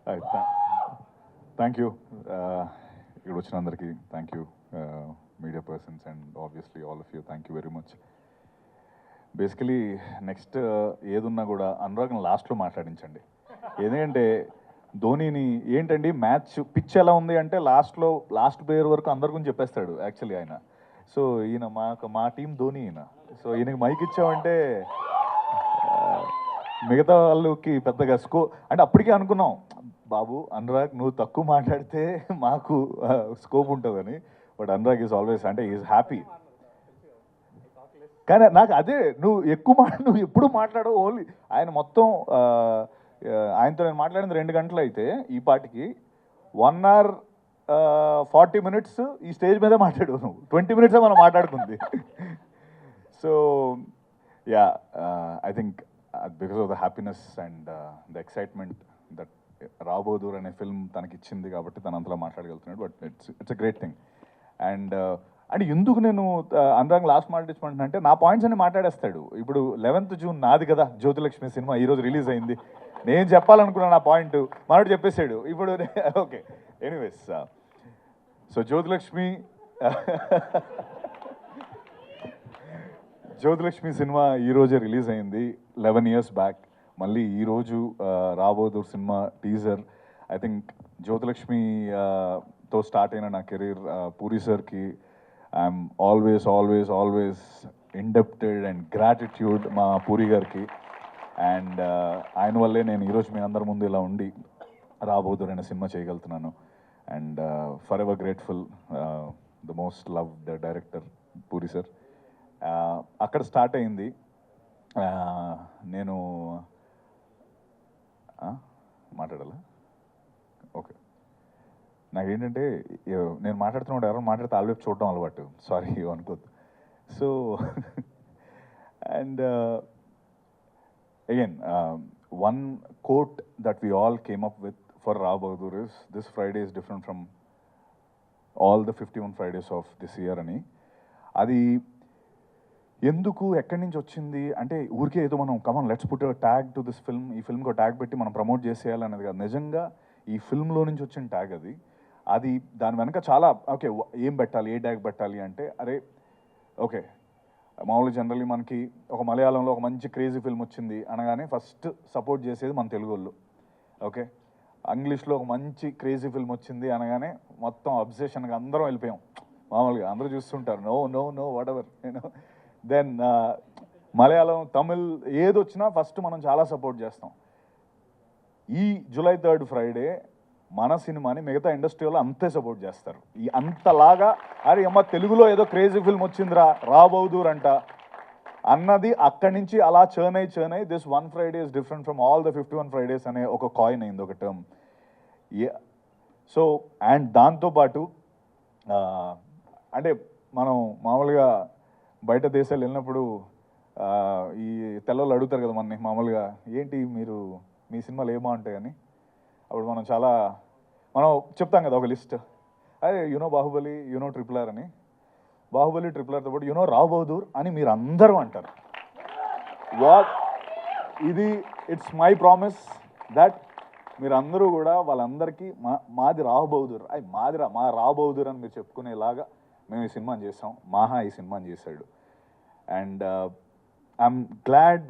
Thank you ఇక్కడ వచ్చిన అందరికీ thank you media persons and obviously all of you thank you very much. Basically next ఏదున్నా కూడా అనురాగ్ని లాస్ట్లో మాట్లాడించండి. ఎందుకంటే ధోనీని ఏంటండి మ్యాచ్ పిచ్ ఎలా ఉంది అంటే లాస్ట్ ప్లేయర్ వరకు అందరి గురించి చెప్పేస్తాడు యాక్చువల్లీ ఆయన. సో ఈయన మా టీం ధోని ఈయన. సో ఈయనకి మైక్ ఇచ్చామంటే మిగతా వాళ్ళకి పెద్దగా అంటే అప్పటికే అనుకున్నాం బాబు అనురాగ్ నువ్వు తక్కువ మాట్లాడితే మాకు స్కోప్ ఉంటుందని. బట్ అనురాగ్ ఈజ్ ఆల్వేస్ అంటే ఈజ్ హ్యాపీ. కానీ నాకు అదే నువ్వు ఎప్పుడు మాట్లాడవు ఓన్లీ ఆయన మొత్తం ఆయనతో నేను మాట్లాడింది 2 గంటలు అయితే ఈ పాటికి 1 hour 40 minutes ఈ స్టేజ్ మీదే మాట్లాడు నువ్వు 20 minutes మనం మాట్లాడుకుంది. So yeah I think because of the happiness and the excitement that Rabodoor అనే ఫిల్మ్ తనకి ఇచ్చింది కాబట్టి తను అంతలా మాట్లాడగలుగుతున్నాడు. But it's a great thing. And అంటే ఎందుకు నేను అనురాగ్ లాస్ట్ మాట్లాడించమంటున్నా అంటే నా పాయింట్స్ అన్ని మాట్లాడేస్తాడు. ఇప్పుడు 11th June నాది కదా జ్యోతిలక్ష్మి సినిమా ఈరోజు రిలీజ్ అయింది. నేను చెప్పాలనుకున్నాను ఆ పాయింట్ మనోడు చెప్పేశాడు. ఇప్పుడు okay anyways so Jyothilakshmi cinema ఈరోజే రిలీజ్ అయింది 11 years బ్యాక్. మళ్ళీ ఈరోజు Rabodoor cinema teaser. I think జ్యోతిలక్ష్మితో స్టార్ట్ అయిన నా కెరీర్ పూరి సార్కి I'm always indebted and gratitude మా పూరి గారికి. అండ్ ఆయన వల్లే నేను ఈరోజు మీ అందరి ముందు ఇలా ఉండి రాబోదూర్ అనే సినిమా చేయగలుగుతున్నాను. And for ever grateful the most loved director puri sir. అక్కడ స్టార్ట్ అయింది. నేను మాట్లాడాలా? ఓకే. నాకేంటంటే నేను మాట్లాడుతున్నప్పుడు ఎవరైనా మాట్లాడితే ఆల్వేపు చూడటం అలవాటు. సారీ అనుకోద్దు. So and again, one quote that we all came up with for Rao Bahadur is, this Friday is different from all the 51 Fridays of this year అని. అది ఎందుకు ఎక్కడి నుంచి వచ్చింది అంటే ఊరికే ఏదో మనం come on let's put tag to this film, ఈ ఫిల్మ్కి ట్యాగ్ పెట్టి మనం ప్రమోట్ చేసేయాలనేది కాదు. నిజంగా ఈ ఫిల్మ్లో నుంచి వచ్చిన ట్యాగ్ అది దాని వెనక చాలా ఓకే ఏం పెట్టాలి, ఏ ట్యాగ్ పెట్టాలి అంటే అరే ఓకే మామూలుగా జనరల్లీ మనకి ఒక మలయాళంలో ఒక మంచి క్రేజీ ఫిల్మ్ వచ్చింది అనగానే ఫస్ట్ సపోర్ట్ చేసేది మన తెలుగు వాళ్ళు. ఓకే ఇంగ్లీష్లో ఒక మంచి క్రేజీ ఫిల్మ్ వచ్చింది అనగానే మొత్తం అబ్సెషన్గా అందరం వెళ్ళిపోయాం. మామూలుగా అందరూ చూస్తుంటారు no no no whatever నేను. దెన్ మలయాళం తమిళ్ ఏది వచ్చినా ఫస్ట్ మనం చాలా సపోర్ట్ చేస్తాం. ఈ July 3rd ఫ్రైడే మన సినిమాని మిగతా ఇండస్ట్రీలో అంతే సపోర్ట్ చేస్తారు. ఈ అంతలాగా అరే అమ్మ తెలుగులో ఏదో క్రేజీ ఫిల్మ్ వచ్చిందిరా రాబోదూర్ అంట అన్నది అక్కడి నుంచి అలా చర్న్ అయ్యి this 1 Friday is different from all the 51 Fridays అనే ఒక కాయిన్ అయింది, ఒక టర్మ్. సో అండ్ దాంతోపాటు అంటే మనం మామూలుగా బయట దేశాలు వెళ్ళినప్పుడు ఈ తెల్లలు అడుగుతారు కదా మనని మామూలుగా ఏంటి మీరు మీ సినిమాలు ఏమో ఉంటాయని. అప్పుడు మనం చెప్తాం కదా ఒక లిస్ట్, అదే యూనో బాహుబలి, యూనో RRR అని. బాహుబలి RRRతో పాటు యూనో రావ్ బహదూర్ అని మీరు అందరూ అంటారు. ఇది ఇట్స్ మై ప్రామిస్ దట్ మీరు అందరూ కూడా వాళ్ళందరికీ మాది రావ్ బహదూర్ మా రావ్ బహదూర్ అని మీరు చెప్పుకునేలాగా మేము ఈ సినిమాని చేసాం. మాహా ఈ సినిమాని చేశాడు. అండ్ ఐఎమ్ గ్లాడ్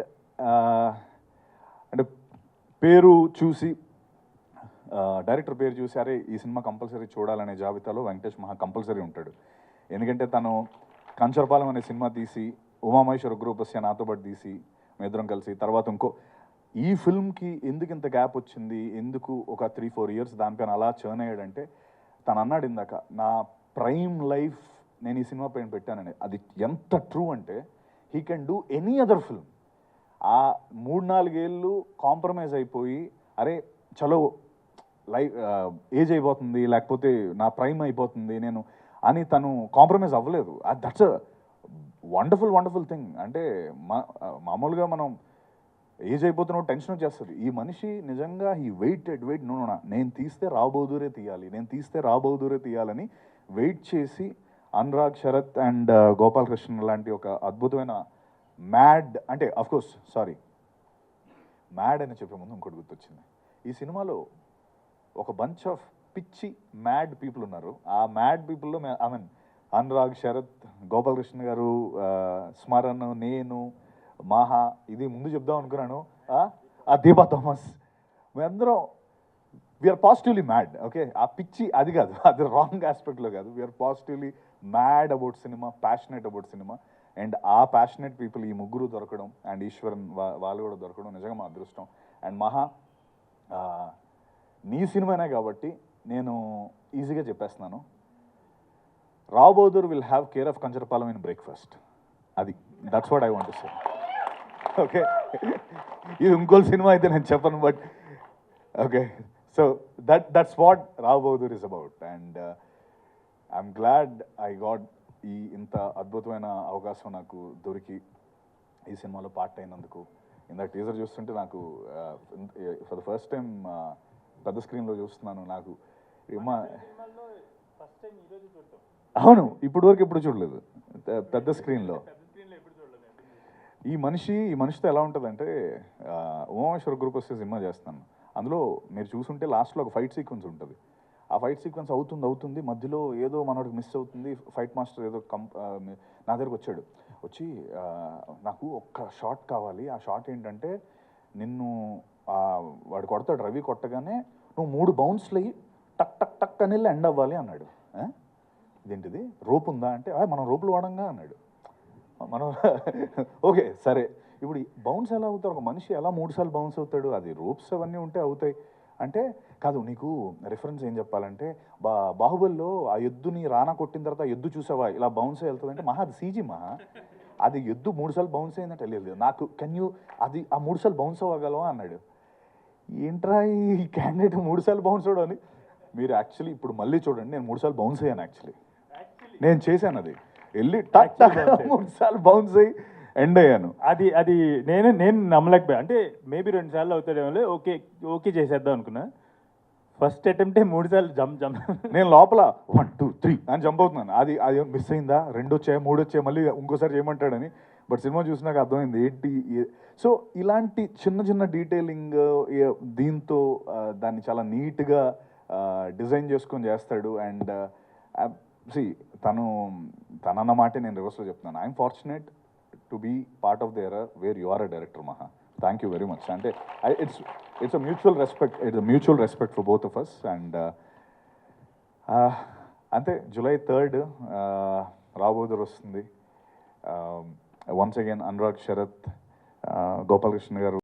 అంటే పేరు చూసి డైరెక్టర్ పేరు చూసి అరే ఈ సినిమా కంపల్సరీ చూడాలనే జాబితాలో వెంకటేష్ మహా కంపల్సరీ ఉంటాడు. ఎందుకంటే తను కంచరపాలెం అనే సినిమా తీసి ఉమామహేశ్వర గ్రూపస్య నాతో పాటు తీసి మేమిద్దరం కలిసి తర్వాత ఈ ఫిల్మ్కి ఎందుకు ఇంత గ్యాప్ వచ్చింది, ఎందుకు ఒక 3-4 years దానిపైన అలా చర్న్ అయ్యాడంటే తను అన్నాడు ఇందాక నా ప్రైమ్ లైఫ్ నేను ఈ సినిమా పైన పెట్టానని. అది ఎంత ట్రూ అంటే he can do any other film. ఆ 3-4 ఏళ్ళు కాంప్రమైజ్ అయిపోయి అరే చలో ఏజ్ అయిపోతుంది లేకపోతే నా ప్రైమ్ అయిపోతుంది నేను అని తను కాంప్రమైజ్ అవ్వలేదు. That's a wonderful thing. అంటే మామూలుగా మనం ఏజ్ అయిపోతున్న టెన్షన్ వచ్చేస్తుంది. ఈ మనిషి నిజంగా ఈ వెయిట్ నో నేను తీస్తే రావ్ బహదూరే తీయాలని వెయిట్ చేసి అనురాగ్, శరత్ అండ్ గోపాలకృష్ణ లాంటి ఒక అద్భుతమైన మ్యాడ్ అంటే అఫ్కోర్స్ మ్యాడ్ అని చెప్పే ముందు ఇంకోటి గుర్తొచ్చింది. ఈ సినిమాలో ఒక బంచ్ ఆఫ్ పిచ్చి మ్యాడ్ పీపుల్ ఉన్నారు. ఆ మ్యాడ్ పీపుల్లో ఐ మీన్ అనురాగ్, శరత్, గోపాలకృష్ణ గారు, స్మరణ్, నేను, మాహా, ఇది ముందు చెప్దాం అనుకున్నాను, ఆ దీపా థామస్, మేమందరం వీఆర్ పాజిటివ్లీ మ్యాడ్. ఓకే, ఆ పిచ్చి అది కాదు, అది రాంగ్ ఆస్పెక్ట్లో కాదు. We're positively mad about cinema, passionate about cinema. And ఆ ప్యాషనెట్ పీపుల్ ఈ ముగ్గురు దొరకడం, అండ్ ఈశ్వరన్ వాళ్ళు కూడా దొరకడం నిజంగా మా అదృష్టం. అండ్ మహా, నీ సినిమానే కాబట్టి నేను ఈజీగా చెప్పేస్తున్నాను, Rao Bahadur will have care of Kancharapalem in breakfast. అది that's what I want to say. Okay, ఇది ఇంకో సినిమా అయితే నేను చెప్పను, but okay, so that's what Rao Bahadur is about. And I'm glad I got ఈ ఇంత అద్భుతమైన అవకాశం నాకు దొరికి ఈ సినిమాలో పార్ట్ అయినందుకు. ఇందాక టీజర్ చూస్తుంటే నాకు ఫర్ ద ఫస్ట్ టైం పెద్ద స్క్రీన్లో చూస్తున్నాను. నాకు అవును, ఇప్పుడు వరకు ఎప్పుడు చూడలేదు పెద్ద స్క్రీన్లో. ఈ మనిషితో ఎలా ఉంటుందంటే, ఉమామేశ్వర గ్రూప్ వస్తే సినిమా చేస్తాను, అందులో మీరు చూసుంటే లాస్ట్లో ఒక ఫైట్ సీక్వెన్స్ ఉంటుంది. ఆ ఫైట్ సీక్వెన్స్ అవుతుంది, మధ్యలో ఏదో మనోడికి మిస్ అవుతుంది. ఫైట్ మాస్టర్ ఏదో నా దగ్గరకు వచ్చి నాకు ఒక్క షాట్ కావాలి. ఆ షాట్ ఏంటంటే, నిన్ను వాడు కొడతాడు, రవి కొట్టగానే నువ్వు 3 బౌన్స్లు అయ్యి టక్ టక్ టక్ అని ఎండ్ అవ్వాలి అన్నాడు. ఇదేంటిది, రోప్ ఉందా అంటే, మనం రోపులు వాడంగా అన్నాడు. మనం ఓకే సరే, ఇప్పుడు బౌన్స్ ఎలా అవుతారు, ఒక మనిషి ఎలా 3 సార్లు బౌన్స్ అవుతాడు, అది రోప్స్ అవన్నీ ఉంటే అవుతాయి అంటే. కాదు, నీకు రిఫరెన్స్ ఏం చెప్పాలంటే, బాహుబలిలో ఆ ఎద్దుని రానా కొట్టిన తర్వాత ఎద్దు చూసావా ఇలా బౌన్స్ వెళ్తుందంటే, మహా అది సీజీ, మహా అది ఎద్దు 3 సార్లు బౌన్స్ అయిందంటే లేదు నాకు, అది ఆ 3 సార్లు బౌన్స్ అవ్వగలవా అన్నాడు. ఏంట్రా ఈ క్యాండిడేట్ 3 సార్లు బౌన్స్ అవడం అని. మీరు యాక్చువల్లీ ఇప్పుడు మళ్ళీ చూడండి, నేను 3 సార్లు బౌన్స్ అయ్యాను. యాక్చువల్లీ నేను చేశాను, అది వెళ్ళి టక్ టక్ 3 సార్లు బౌన్స్ అయ్యి ఎండ్ అయ్యాను. అది నేను నమ్మలేకపోయా. అంటే మేబీ 2 సార్లు అవుతాడేమో, ఓకే చేసేద్దాం అనుకున్నా. ఫస్ట్ అటెంప్టే 3 సార్లు జంప్. నేను లోపల 1 2 3 అని జంప్ అవుతున్నాను. అది మిస్ అయిందా, 2 వచ్చాయి 3 వచ్చాయి, మళ్ళీ ఇంకోసారి చేయమంటాడని. బట్ సినిమా చూసినాక అర్థమైంది ఏంటి. సో ఇలాంటి చిన్న డీటెయిలింగ్ దీంతో దాన్ని చాలా నీట్గా డిజైన్ చేసుకొని చేస్తాడు. అండ్ తనన్న మాటే నేను రివర్స్లో చెప్తున్నాను. I'm fortunate to be part of the era where you are a director, Maha. Thank you very much. అంటే it's a mutual respect for both of us. And అంతే, July 3rd రావ్ బహదూర్ వస్తుంది. వన్స్ అగైన్ అనురాగ్, శరత్, గోపాలకృష్ణ గారు